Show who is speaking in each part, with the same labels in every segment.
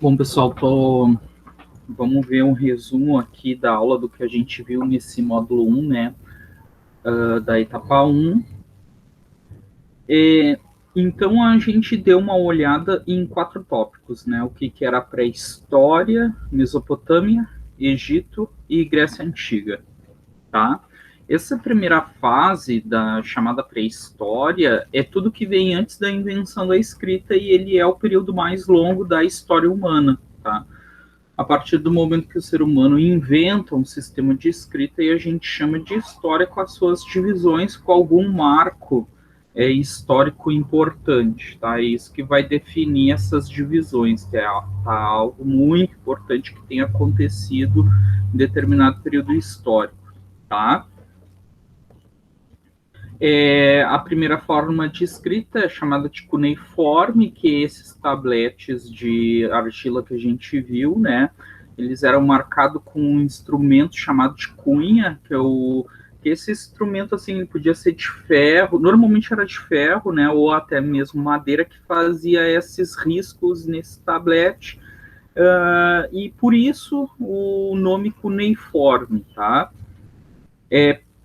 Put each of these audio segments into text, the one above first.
Speaker 1: Bom, pessoal, vamos ver um resumo aqui da aula do que a gente viu nesse módulo 1, né, da etapa 1. Então, a gente deu uma olhada em 4 tópicos, né, o que era pré-história, Mesopotâmia, Egito e Grécia Antiga, tá? Essa primeira fase da chamada pré-história é tudo que vem antes da invenção da escrita e ele é o período mais longo da história humana, tá? A partir do momento que o ser humano inventa um sistema de escrita e a gente chama de história com as suas divisões, com algum marco histórico importante, tá? É isso que vai definir essas divisões, que é algo muito importante que tem acontecido em determinado período histórico, tá? A primeira forma de escrita é chamada de cuneiforme, que é esses tabletes de argila que a gente viu, né? Eles eram marcados com um instrumento chamado de cunha, que esse instrumento, assim, ele podia ser de ferro, normalmente era de ferro, né? Ou até mesmo madeira, que fazia esses riscos nesse tablete. E por isso o nome cuneiforme, tá?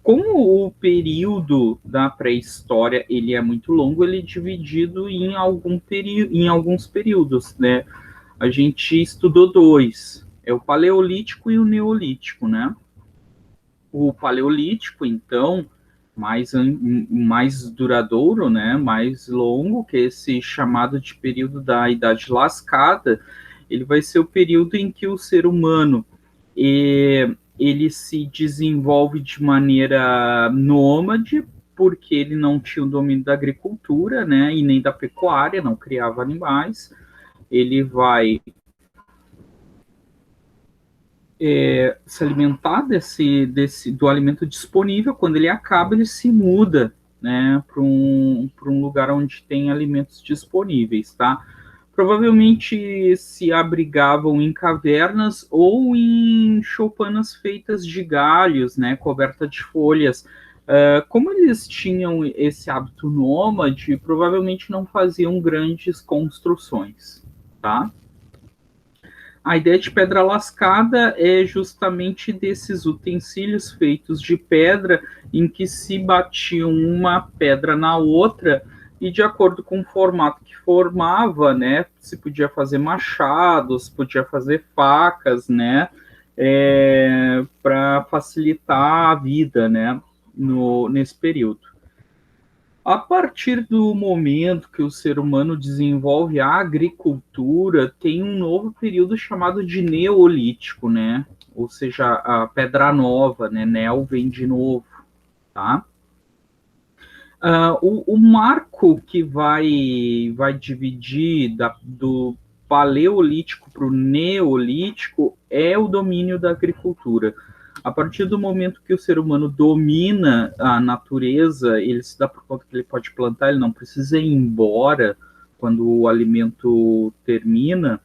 Speaker 1: Como o período da pré-história ele é muito longo, ele é dividido em alguns períodos, né? A gente estudou 2, é o Paleolítico e o Neolítico, né? O Paleolítico, então, mais duradouro, né? Mais longo, que é esse chamado de período da Idade Lascada, ele vai ser o período em que o ser humano ele se desenvolve de maneira nômade, porque ele não tinha o domínio da agricultura, né, e nem da pecuária, não criava animais. Ele vai se alimentar do alimento disponível. Quando ele acaba, ele se muda, né, para um lugar onde tem alimentos disponíveis, tá? Provavelmente se abrigavam em cavernas ou em choupanas feitas de galhos, né, coberta de folhas. Como eles tinham esse hábito nômade, provavelmente não faziam grandes construções, tá? A ideia de pedra lascada é justamente desses utensílios feitos de pedra em que se batiam uma pedra na outra e de acordo com o formato que formava, né, se podia fazer machados, podia fazer facas, né, para facilitar a vida, né, nesse período. A partir do momento que o ser humano desenvolve a agricultura, tem um novo período chamado de Neolítico, né? Ou seja, a pedra nova, né? Neo vem de novo, tá? O marco que vai dividir do Paleolítico para o Neolítico é o domínio da agricultura. A partir do momento que o ser humano domina a natureza, ele se dá por conta que ele pode plantar, ele não precisa ir embora quando o alimento termina,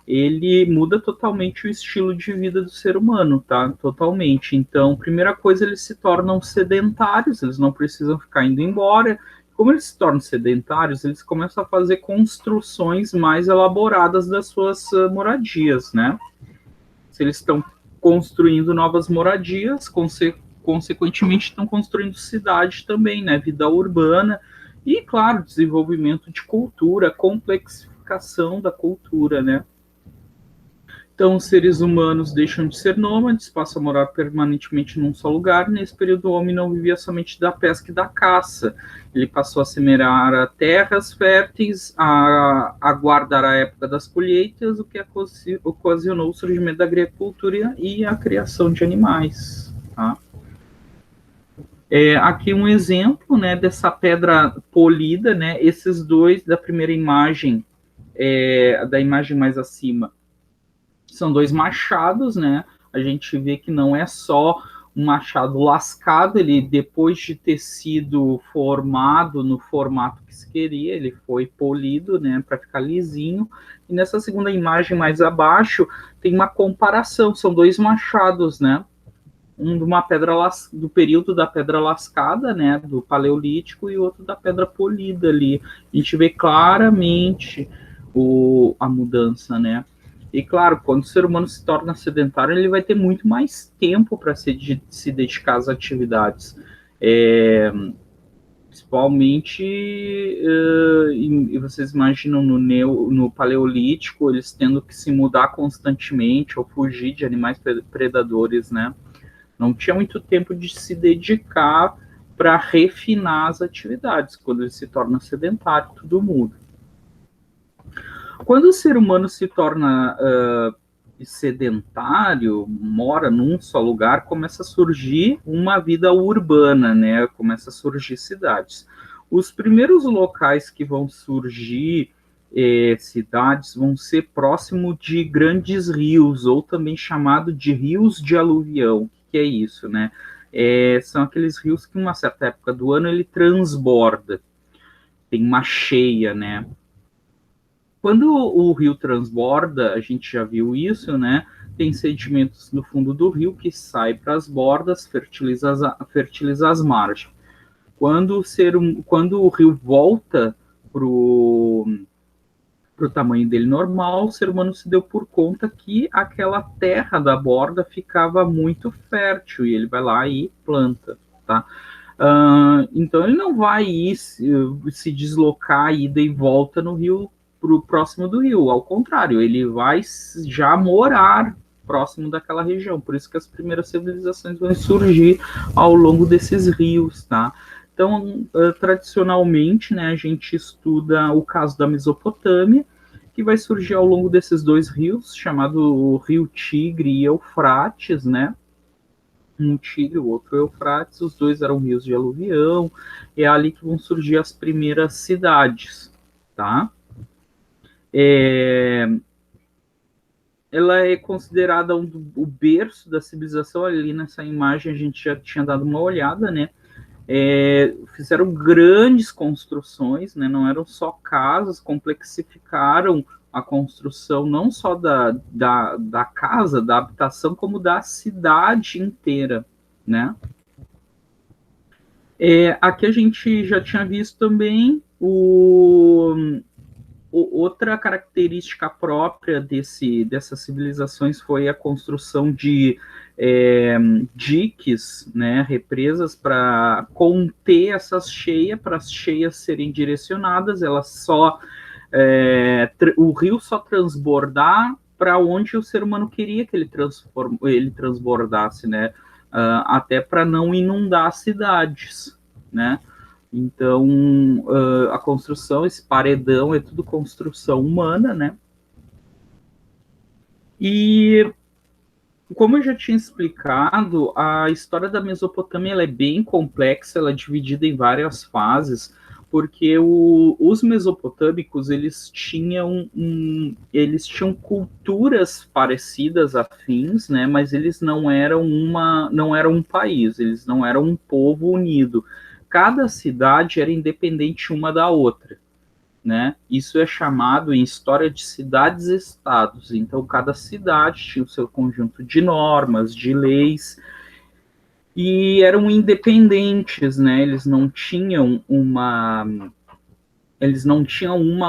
Speaker 1: ele muda totalmente o estilo de vida do ser humano, tá? Totalmente. Então, primeira coisa, eles se tornam sedentários, eles não precisam ficar indo embora. Como eles se tornam sedentários, eles começam a fazer construções mais elaboradas das suas moradias, né? Se eles estão construindo novas moradias, consequentemente estão construindo cidade também, né? Vida urbana e, claro, desenvolvimento de cultura, complexificação da cultura, né? Então, os seres humanos deixam de ser nômades, passam a morar permanentemente num só lugar. Nesse período, o homem não vivia somente da pesca e da caça. Ele passou a semear terras férteis, a aguardar a época das colheitas, o que ocasionou o surgimento da agricultura e a criação de animais. Tá? Aqui um exemplo, né, dessa pedra polida, né, esses dois da primeira imagem, da imagem mais acima, são 2 machados, né? A gente vê que não é só um machado lascado, ele depois de ter sido formado no formato que se queria, ele foi polido, né, para ficar lisinho. E nessa segunda imagem mais abaixo tem uma comparação, são 2 machados, né? Um de uma pedra do período da pedra lascada, né, do Paleolítico, e outro da pedra polida ali. A gente vê claramente a mudança, né? E claro, quando o ser humano se torna sedentário, ele vai ter muito mais tempo para se dedicar às atividades. Principalmente, e vocês imaginam no Paleolítico, eles tendo que se mudar constantemente ou fugir de animais predadores, né? Não tinha muito tempo de se dedicar para refinar as atividades. Quando ele se torna sedentário, tudo muda. Quando o ser humano se torna sedentário, mora num só lugar, começa a surgir uma vida urbana, né? Começa a surgir cidades. Os primeiros locais que vão surgir cidades vão ser próximo de grandes rios, ou também chamado de rios de aluvião. O que é isso, né? São aqueles rios que, em uma certa época do ano, ele transborda. Tem uma cheia, né? Quando o rio transborda, a gente já viu isso, né? Tem sedimentos no fundo do rio que saem para as bordas, fertiliza as margens. Quando o rio volta para o tamanho dele normal, o ser humano se deu por conta que aquela terra da borda ficava muito fértil e ele vai lá e planta, tá? Então ele não vai se deslocar, ida e volta no rio, pro próximo do rio, ao contrário, ele vai já morar próximo daquela região, por isso que as primeiras civilizações vão surgir ao longo desses rios, tá? Então, tradicionalmente, né, a gente estuda o caso da Mesopotâmia, que vai surgir ao longo desses dois rios, chamado Rio Tigre e Eufrates, né? Um Tigre, o outro Eufrates, os dois eram rios de aluvião, é ali que vão surgir as primeiras cidades, tá? Ela é considerada o berço da civilização. Ali nessa imagem a gente já tinha dado uma olhada, né? Fizeram grandes construções, né? Não eram só casas, complexificaram a construção não só da casa, da habitação, como da cidade inteira, né? Aqui a gente já tinha visto também outra característica própria dessas civilizações foi a construção de diques, né, represas para conter essas cheias, para as cheias serem direcionadas. O rio só transbordar para onde o ser humano queria que ele transbordasse, né? Até para não inundar cidades, né? Então, a construção, esse paredão, é tudo construção humana, né? E, como eu já tinha explicado, a história da Mesopotâmia ela é bem complexa, ela é dividida em várias fases, porque os mesopotâmicos, eles tinham culturas parecidas, afins, né? Mas eles não eram um país, eles não eram um povo unido. Cada cidade era independente uma da outra, né? Isso é chamado em história de cidades-estados. Então, cada cidade tinha o seu conjunto de normas, de leis, e eram independentes, né? Eles não tinham uma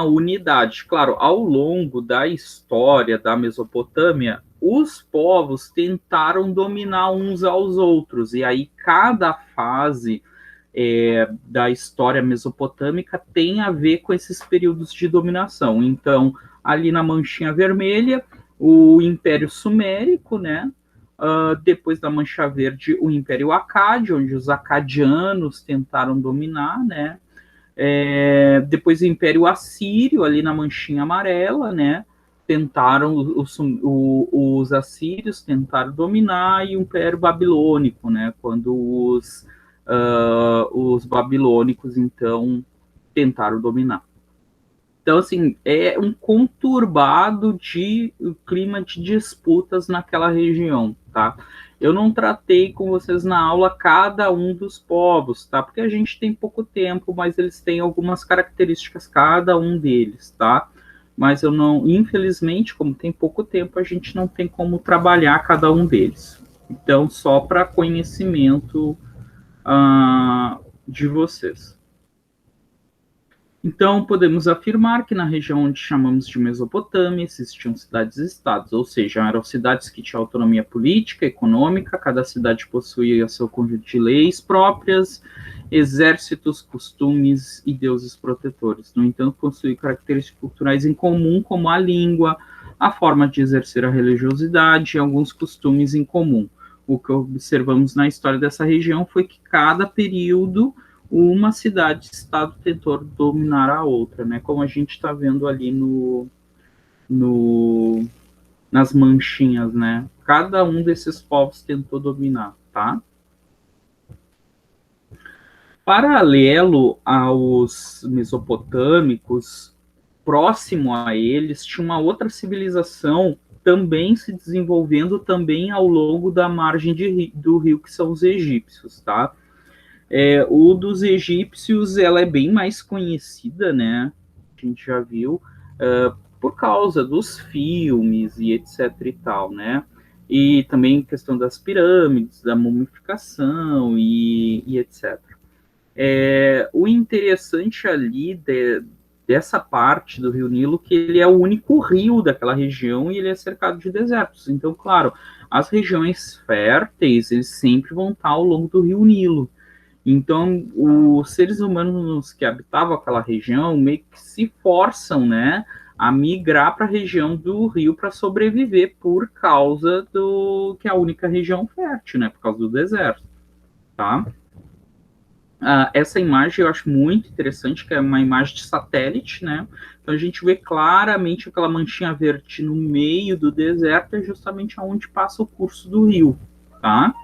Speaker 1: unidade. Claro, ao longo da história da Mesopotâmia, os povos tentaram dominar uns aos outros, e aí cada fase da história mesopotâmica tem a ver com esses períodos de dominação. Então, ali na Manchinha Vermelha, o Império Sumérico, né? Depois da Mancha Verde, o Império Acádio, onde os acadianos tentaram dominar, né? Depois o Império Assírio, ali na Manchinha Amarela, né? Tentaram, os assírios tentaram dominar, e o Império Babilônico, né? Quando os babilônicos, então, tentaram dominar. Então, assim, é um conturbado de clima de disputas naquela região, tá? Eu não tratei com vocês na aula cada um dos povos, tá? Porque a gente tem pouco tempo, mas eles têm algumas características, cada um deles, tá? Mas eu não, infelizmente, como tem pouco tempo, a gente não tem como trabalhar cada um deles. Então, só para conhecimento de vocês. Então, podemos afirmar que na região onde chamamos de Mesopotâmia existiam cidades-estados, ou seja, eram cidades que tinham autonomia política, econômica, cada cidade possuía seu conjunto de leis próprias, exércitos, costumes e deuses protetores. No entanto, possuía características culturais em comum, como a língua, a forma de exercer a religiosidade e alguns costumes em comum. O que observamos na história dessa região foi que cada período uma cidade-estado tentou dominar a outra, né? Como a gente está vendo ali no, nas manchinhas, né? Cada um desses povos tentou dominar, tá? Paralelo aos mesopotâmicos, próximo a eles, tinha uma outra civilização também se desenvolvendo também ao longo da margem do rio, que são os egípcios, tá? O dos egípcios, ela é bem mais conhecida, né? A gente já viu, por causa dos filmes e etc e tal, né? E também questão das pirâmides, da mumificação e etc. O interessante ali dessa parte do Rio Nilo, que ele é o único rio daquela região e ele é cercado de desertos. Então, claro, as regiões férteis, eles sempre vão estar ao longo do Rio Nilo. Então, os seres humanos que habitavam aquela região meio que se forçam, né, a migrar para a região do rio para sobreviver por causa do que é a única região fértil, né, por causa do deserto, tá? Essa imagem eu acho muito interessante, que é uma imagem de satélite, né? Então a gente vê claramente aquela manchinha verde no meio do deserto, é justamente aonde passa o curso do rio, tá?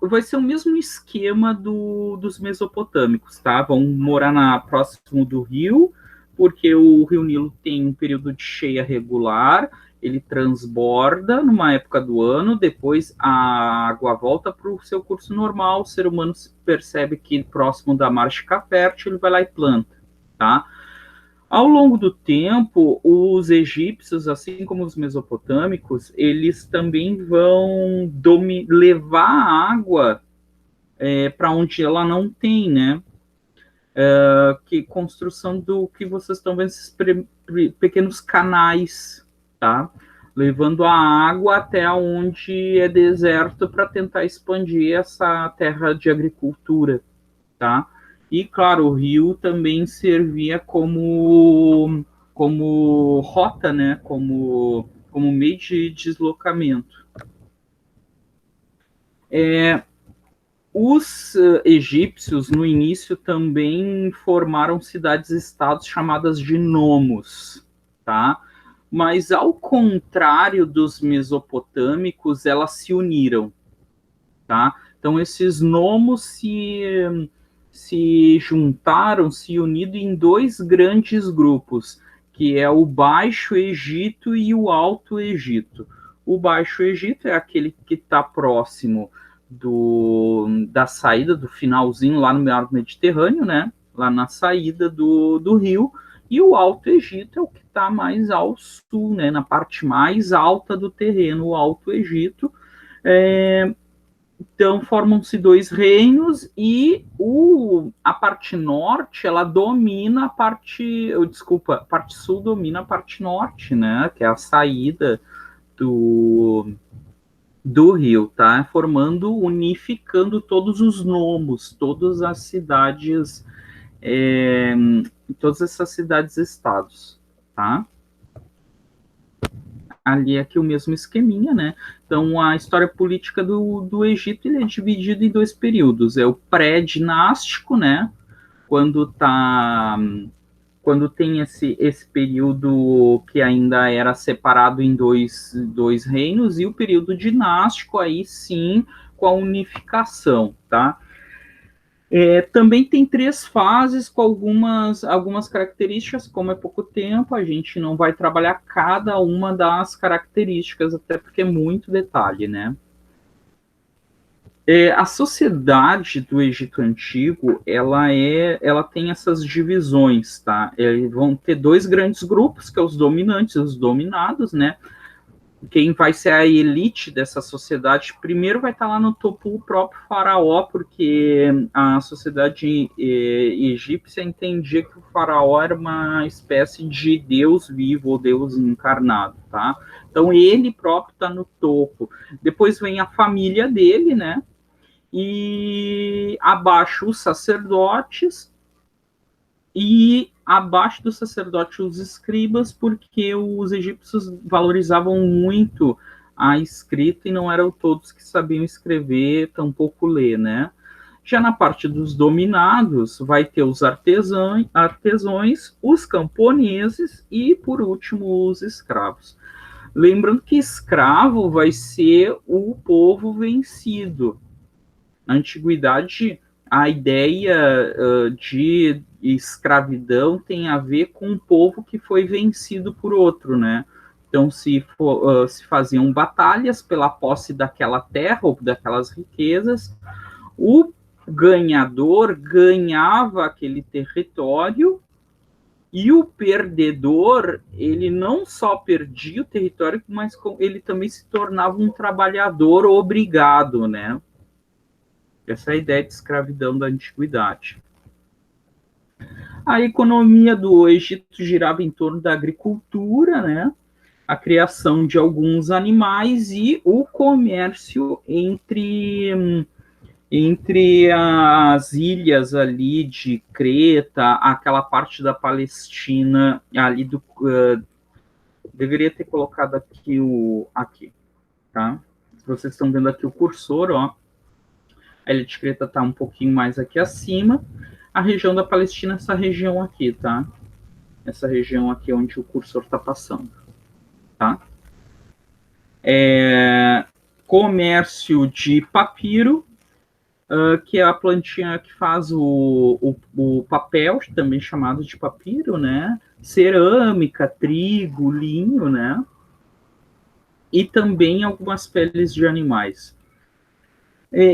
Speaker 1: Vai ser o mesmo esquema dos mesopotâmicos, tá? Vão morar próximo do rio, porque o Rio Nilo tem um período de cheia regular, ele transborda numa época do ano, depois a água volta para o seu curso normal, o ser humano percebe que próximo da marcha fica fértil, ele vai lá e planta, tá? Ao longo do tempo, os egípcios, assim como os mesopotâmicos, eles também vão levar a água para onde ela não tem, né? Que construção do que vocês estão vendo, esses pequenos canais, tá? Levando a água até onde é deserto para tentar expandir essa terra de agricultura, tá? E, claro, o rio também servia como rota, né? Como meio de deslocamento. Os egípcios, no início, também formaram cidades-estados chamadas de nomos, tá? Mas, ao contrário dos mesopotâmicos, elas se uniram, tá? Então, esses nomos se juntaram, se uniram em dois grandes grupos, que é o Baixo Egito e o Alto Egito. O Baixo Egito é aquele que está próximo da saída, do finalzinho lá no mar Mediterrâneo, né? Lá na saída do rio, e o Alto Egito é o que está mais ao sul, né? Na parte mais alta do terreno, o Alto Egito. Então, formam-se dois reinos e a parte norte, ela domina a parte... Desculpa, a parte sul domina a parte norte, né? Que é a saída do rio, tá? Formando, unificando todos os nomos, todas as cidades, todas essas cidades-estados, tá? Ali é aqui o mesmo esqueminha, né? Então, a história política do Egito ele é dividida em dois períodos. É o pré-dinástico, né? Quando tem esse período que ainda era separado em dois reinos, e o período dinástico, aí sim, com a unificação, tá? Também tem 3 fases com algumas características, como é pouco tempo, a gente não vai trabalhar cada uma das características, até porque é muito detalhe, né? A sociedade do Egito Antigo, ela tem essas divisões, tá? Vão ter 2 grandes grupos, que são os dominantes e os dominados, né? quem vai ser a elite dessa sociedade, primeiro vai estar lá no topo o próprio faraó, porque a sociedade egípcia entendia que o faraó era uma espécie de deus vivo ou deus encarnado, tá? Então ele próprio está no topo. Depois vem a família dele, né? E abaixo os sacerdotes, e abaixo do sacerdote os escribas, porque os egípcios valorizavam muito a escrita e não eram todos que sabiam escrever, tampouco ler, né? Já na parte dos dominados, vai ter os artesãos, os camponeses e, por último, os escravos. Lembrando que escravo vai ser o povo vencido. Na antiguidade, a ideia de escravidão tem a ver com um povo que foi vencido por outro, né? Então, se faziam batalhas pela posse daquela terra ou daquelas riquezas, o ganhador ganhava aquele território e o perdedor, ele não só perdia o território, mas ele também se tornava um trabalhador obrigado, né? Essa é a ideia de escravidão da antiguidade. A economia do Egito girava em torno da agricultura, né? A criação de alguns animais e o comércio entre as ilhas ali de Creta, aquela parte da Palestina ali do deveria ter colocado aqui, tá? Vocês estão vendo aqui o cursor, ó. A ilha de Creta está um pouquinho mais aqui acima. A região da Palestina, essa região aqui, tá? Essa região aqui onde o cursor está passando, tá? Comércio de papiro, que é a plantinha que faz o papel, também chamado de papiro, né? Cerâmica, trigo, linho, né? E também algumas peles de animais.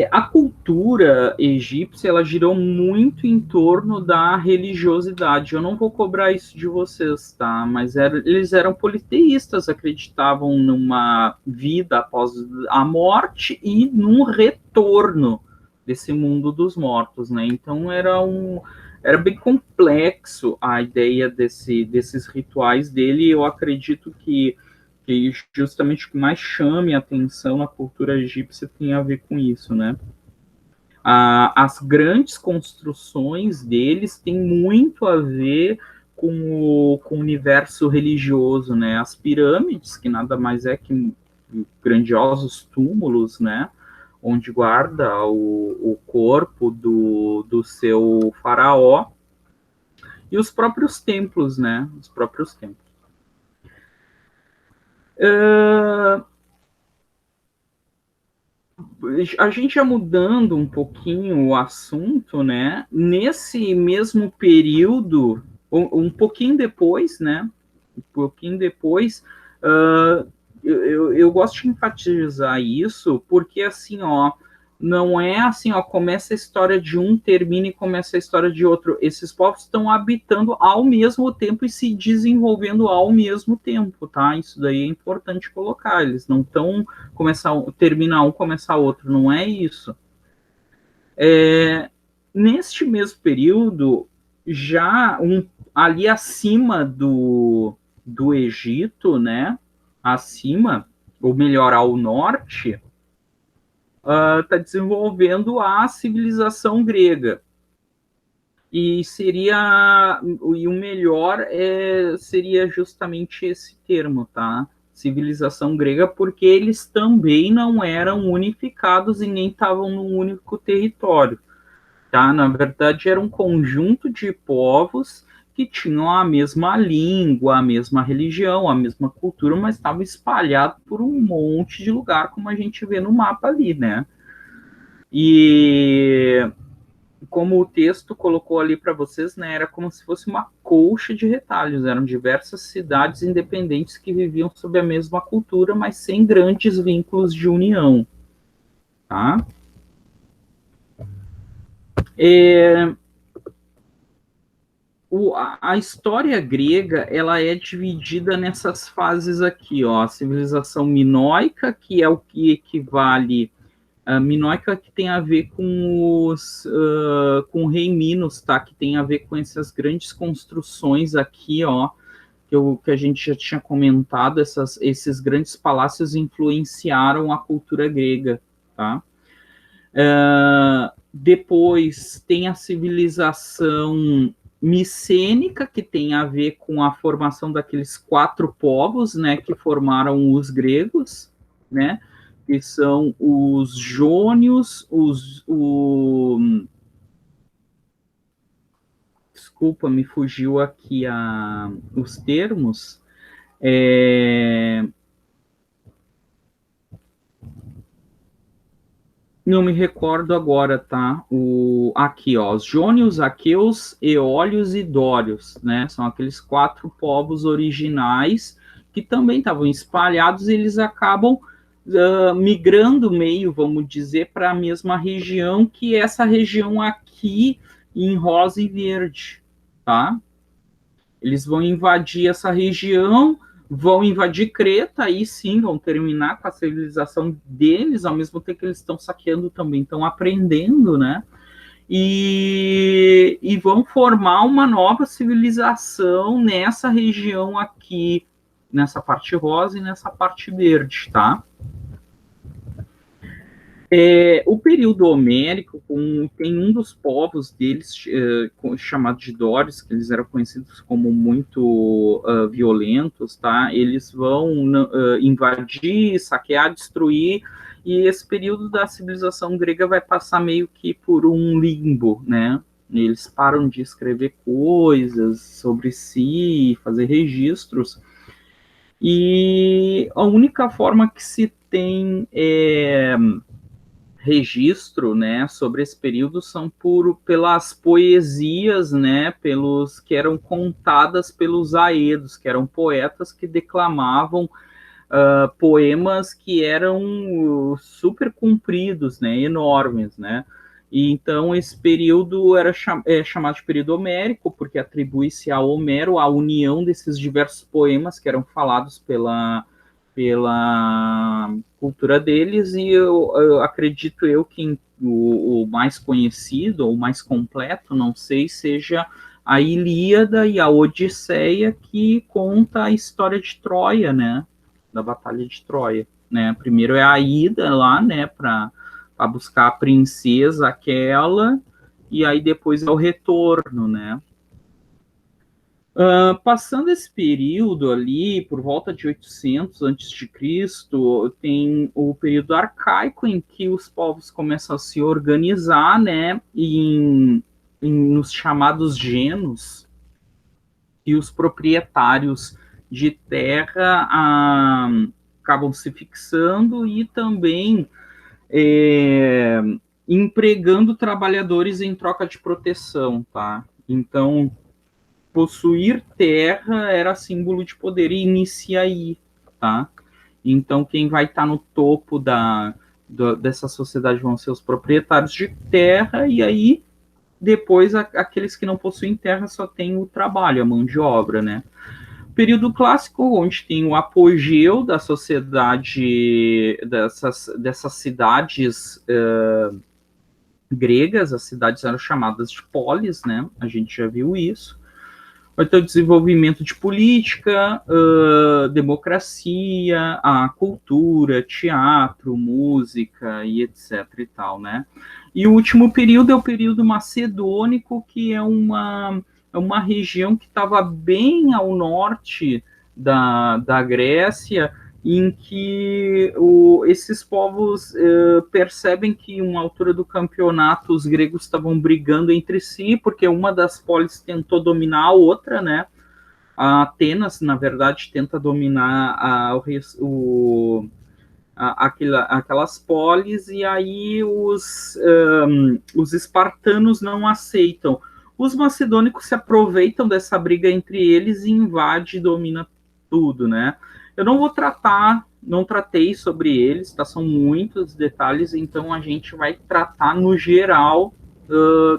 Speaker 1: A cultura egípcia, ela girou muito em torno da religiosidade. Eu não vou cobrar isso de vocês, tá? Mas eles eram politeístas, acreditavam numa vida após a morte e num retorno desse mundo dos mortos, né? Então era bem complexo a ideia desses rituais dele. Eu acredito que justamente o que mais chame a atenção na cultura egípcia tem a ver com isso, né? As grandes construções deles têm muito a ver com o universo religioso, né? As pirâmides, que nada mais é que grandiosos túmulos, né? Onde guarda o corpo do seu faraó, e os próprios templos, né? Os próprios templos. A gente já mudando um pouquinho o assunto, né? Nesse mesmo período, um pouquinho depois, né? Um pouquinho depois, eu gosto de enfatizar isso, porque assim, ó, não é assim, ó, começa a história de um, termina e começa a história de outro. Esses povos estão habitando ao mesmo tempo e se desenvolvendo ao mesmo tempo, tá? Isso daí é importante colocar. Eles não estão terminar um, começar outro, não é isso. Neste mesmo período, já ali acima do Egito, né? Acima, ou melhor, ao norte, está desenvolvendo a civilização grega. E o melhor seria justamente esse termo, tá? Civilização grega, porque eles também não eram unificados e nem estavam num único território, tá? Na verdade, era um conjunto de povos que tinham a mesma língua, a mesma religião, a mesma cultura, mas estavam espalhados por um monte de lugar, como a gente vê no mapa ali, né? E como o texto colocou ali para vocês, né, era como se fosse uma colcha de retalhos, eram diversas cidades independentes que viviam sob a mesma cultura, mas sem grandes vínculos de união, tá? a história grega, ela é dividida nessas fases aqui, ó, a civilização minoica, que é o que equivale a minoica, que tem a ver com com o rei Minos, tá? Que tem a ver com essas grandes construções aqui, ó, que a gente já tinha comentado, esses grandes palácios influenciaram a cultura grega, tá? Depois tem a civilização micênica, que tem a ver com a formação daqueles 4 povos, né, que formaram os gregos, né, que são os jônios, desculpa, me fugiu aqui os termos, não me recordo agora, tá? Aqui, ó, os jônios, aqueus, eólios e dórios, né? São aqueles 4 povos originais que também estavam espalhados e eles acabam migrando meio, vamos dizer, para a mesma região, que é essa região aqui em rosa e verde, tá? Eles vão invadir essa região, vão invadir Creta, aí sim vão terminar com a civilização deles, ao mesmo tempo que eles estão saqueando também, estão aprendendo, né? E vão formar uma nova civilização nessa região aqui, nessa parte rosa e nessa parte verde, tá? O período homérico tem um dos povos deles, chamado de Dórios, que eles eram conhecidos como muito violentos, tá? Eles vão invadir, saquear, destruir, e esse período da civilização grega vai passar meio que por um limbo, né? Eles param de escrever coisas sobre si, fazer registros, e a única forma que se tem registro, né, sobre esse período são pelas poesias, né, que eram contadas pelos aedos, que eram poetas que declamavam poemas que eram super compridos, né, enormes, né. E então esse período era chamado de período homérico, porque atribui-se a Homero a união desses diversos poemas que eram falados pela cultura deles, e eu acredito que o mais conhecido, ou mais completo, não sei, seja a Ilíada e a Odisseia, que conta a história de Troia, né, da Batalha de Troia, né. Primeiro é a ida lá, né, para buscar a princesa aquela, e aí depois é o retorno, né. Passando esse período ali, por volta de 800 a.C., tem o período arcaico, em que os povos começam a se organizar, né, nos chamados genos, e os proprietários de terra acabam se fixando e também empregando trabalhadores em troca de proteção, tá? Então, possuir terra era símbolo de poder, e inicia aí, tá? Então, quem vai estar no topo dessa sociedade vão ser os proprietários de terra, e aí, depois, aqueles que não possuem terra só têm o trabalho, a mão de obra, né? Período clássico, onde tem o apogeu da sociedade, dessas cidades gregas, as cidades eram chamadas de polis, né? A gente já viu isso. Vai ter o desenvolvimento de política, democracia, a cultura, teatro, música e etc. e tal, né? E o último período é o período macedônico, que é uma região que estava bem ao norte da Grécia, em que esses povos percebem que, uma altura do campeonato, os gregos estavam brigando entre si, porque uma das polis tentou dominar a outra, né? A Atenas, na verdade, tenta dominar aquelas polis, e aí os espartanos não aceitam. Os macedônicos se aproveitam dessa briga entre eles e invade e domina tudo, né? Eu não tratei sobre eles, tá? São muitos detalhes, então a gente vai tratar no geral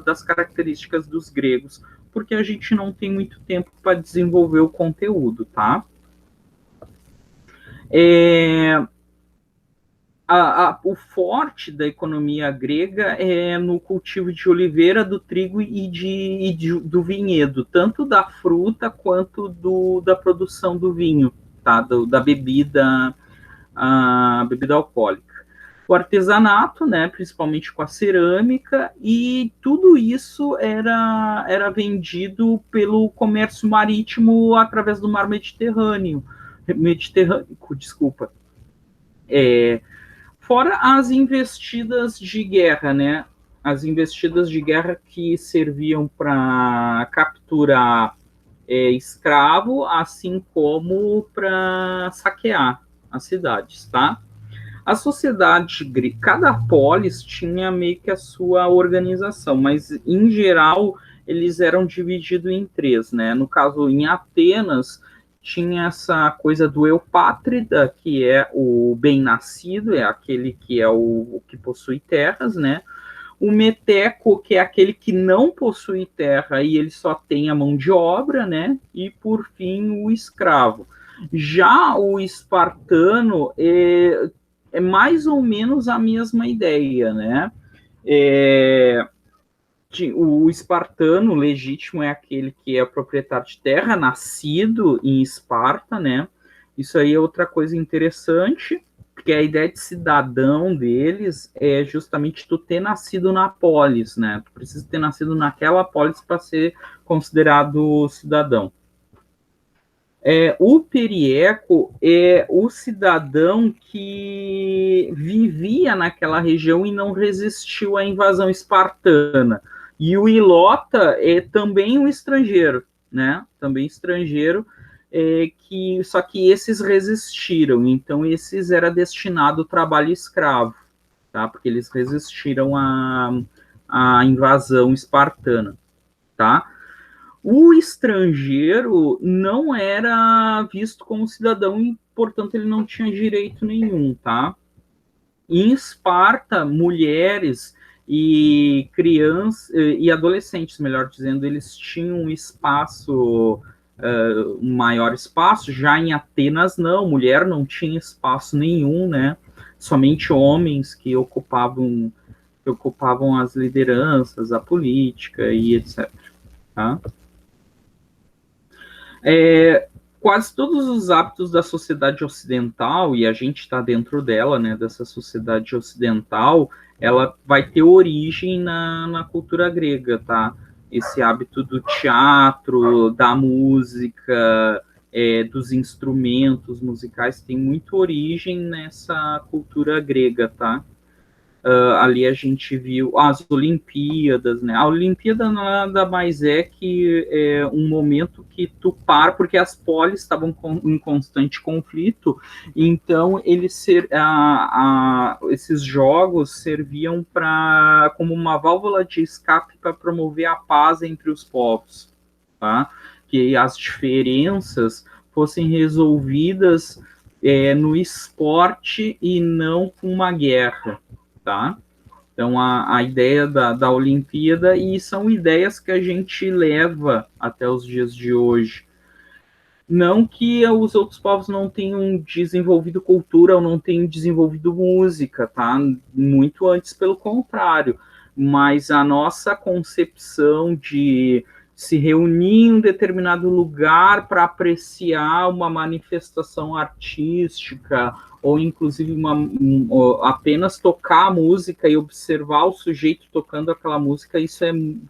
Speaker 1: das características dos gregos, porque a gente não tem muito tempo para desenvolver o conteúdo, tá? O forte da economia grega é no cultivo de oliveira, do trigo do vinhedo, tanto da fruta quanto da produção do vinho, tá? Da bebida, a bebida alcoólica. O artesanato, né, principalmente com a cerâmica, e tudo isso era vendido pelo comércio marítimo através do mar Mediterrâneo, desculpa. Fora as investidas de guerra, né? As investidas de guerra que serviam para capturar escravo, assim como para saquear as cidades, tá? A sociedade, cada polis tinha meio que a sua organização, mas em geral eles eram divididos em três, né? No caso, em Atenas, tinha essa coisa do eupátrida, que é o bem-nascido, é aquele que é o que possui terras, né? O meteco, que é aquele que não possui terra e ele só tem a mão de obra, né? E por fim, o escravo. Já o espartano é mais ou menos a mesma ideia, né? O espartano legítimo é aquele que é proprietário de terra, nascido em Esparta, né? Isso aí é outra coisa interessante, porque a ideia de cidadão deles é justamente tu ter nascido na polis, né? Tu precisa ter nascido naquela polis para ser considerado cidadão. O perieco é o cidadão que vivia naquela região e não resistiu à invasão espartana. E o ilota é também um estrangeiro, né? Também estrangeiro, só que esses resistiram. Então, esses era destinado ao trabalho escravo, tá? Porque eles resistiram à invasão espartana, tá? O estrangeiro não era visto como cidadão e, portanto, ele não tinha direito nenhum, tá? Em Esparta, mulheres e crianças e adolescentes, melhor dizendo, eles tinham um espaço, um maior espaço. Já em Atenas, não, mulher não tinha espaço nenhum, né? Somente homens que ocupavam as lideranças, a política e etc. Tá? Quase todos os hábitos da sociedade ocidental, e a gente está dentro dela, né, dessa sociedade ocidental, ela vai ter origem na cultura grega, tá? Esse hábito do teatro, da música, dos instrumentos musicais, tem muito origem nessa cultura grega, tá? Ali a gente viu as Olimpíadas, né? A Olimpíada nada mais é que um momento que tu para, porque as polis estavam em constante conflito, então esses jogos serviam como uma válvula de escape para promover a paz entre os povos, tá? Que as diferenças fossem resolvidas no esporte e não com uma guerra. Tá? Então, a ideia da Olimpíada, e são ideias que a gente leva até os dias de hoje. Não que os outros povos não tenham desenvolvido cultura ou não tenham desenvolvido música, tá? Muito antes, pelo contrário. Mas a nossa concepção de se reunir em um determinado lugar para apreciar uma manifestação artística ou inclusive apenas tocar a música e observar o sujeito tocando aquela música, isso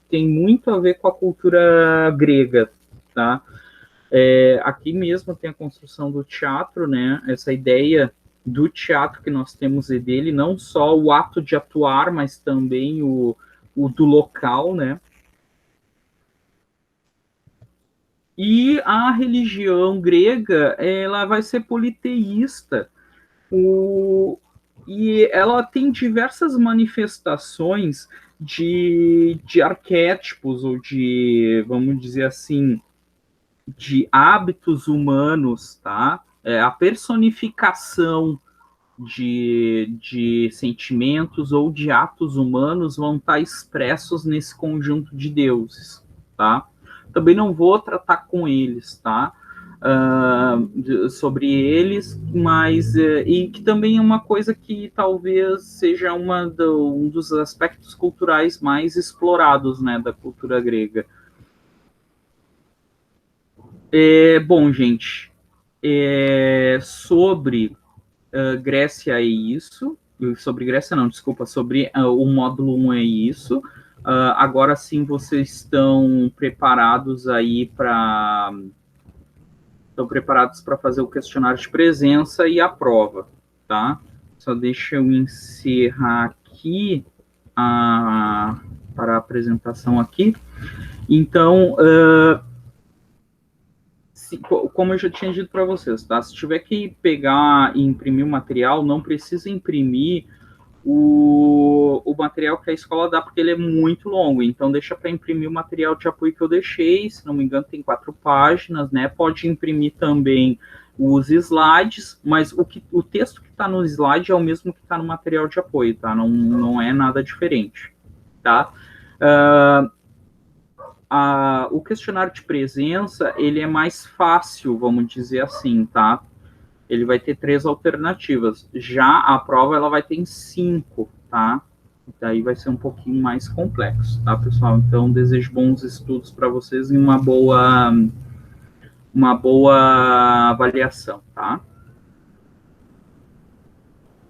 Speaker 1: tem muito a ver com a cultura grega, tá? Aqui mesmo tem a construção do teatro, né? Essa ideia do teatro que nós temos dele, não só o ato de atuar, mas também o do local, né? E a religião grega, ela vai ser politeísta, e ela tem diversas manifestações de arquétipos, ou de, vamos dizer assim, de hábitos humanos, tá? A personificação de sentimentos ou de atos humanos vão estar expressos nesse conjunto de deuses, tá? também não vou tratar com eles, tá? Sobre eles, mas e que também é uma coisa que talvez seja um dos aspectos culturais mais explorados, né, da cultura grega. Bom, gente, sobre Grécia é isso. Sobre Grécia, não, desculpa. Sobre o módulo 1 é isso. Agora sim, vocês estão preparados aí para. Estão preparados para fazer o questionário de presença e a prova, tá? Só deixa eu encerrar aqui para a apresentação aqui. Então, como eu já tinha dito para vocês, tá? Se tiver que pegar e imprimir o material, não precisa imprimir o material que a escola dá, porque ele é muito longo, então deixa para imprimir o material de apoio que eu deixei, se não me engano tem 4 páginas, né? Pode imprimir também os slides, mas o texto que está no slide é o mesmo que está no material de apoio, tá? Não é nada diferente, tá? O questionário de presença, ele é mais fácil, vamos dizer assim, tá? Ele vai ter 3 alternativas. Já a prova, ela vai ter 5, tá? Daí vai ser um pouquinho mais complexo, tá, pessoal? Então, desejo bons estudos para vocês e uma boa avaliação, tá?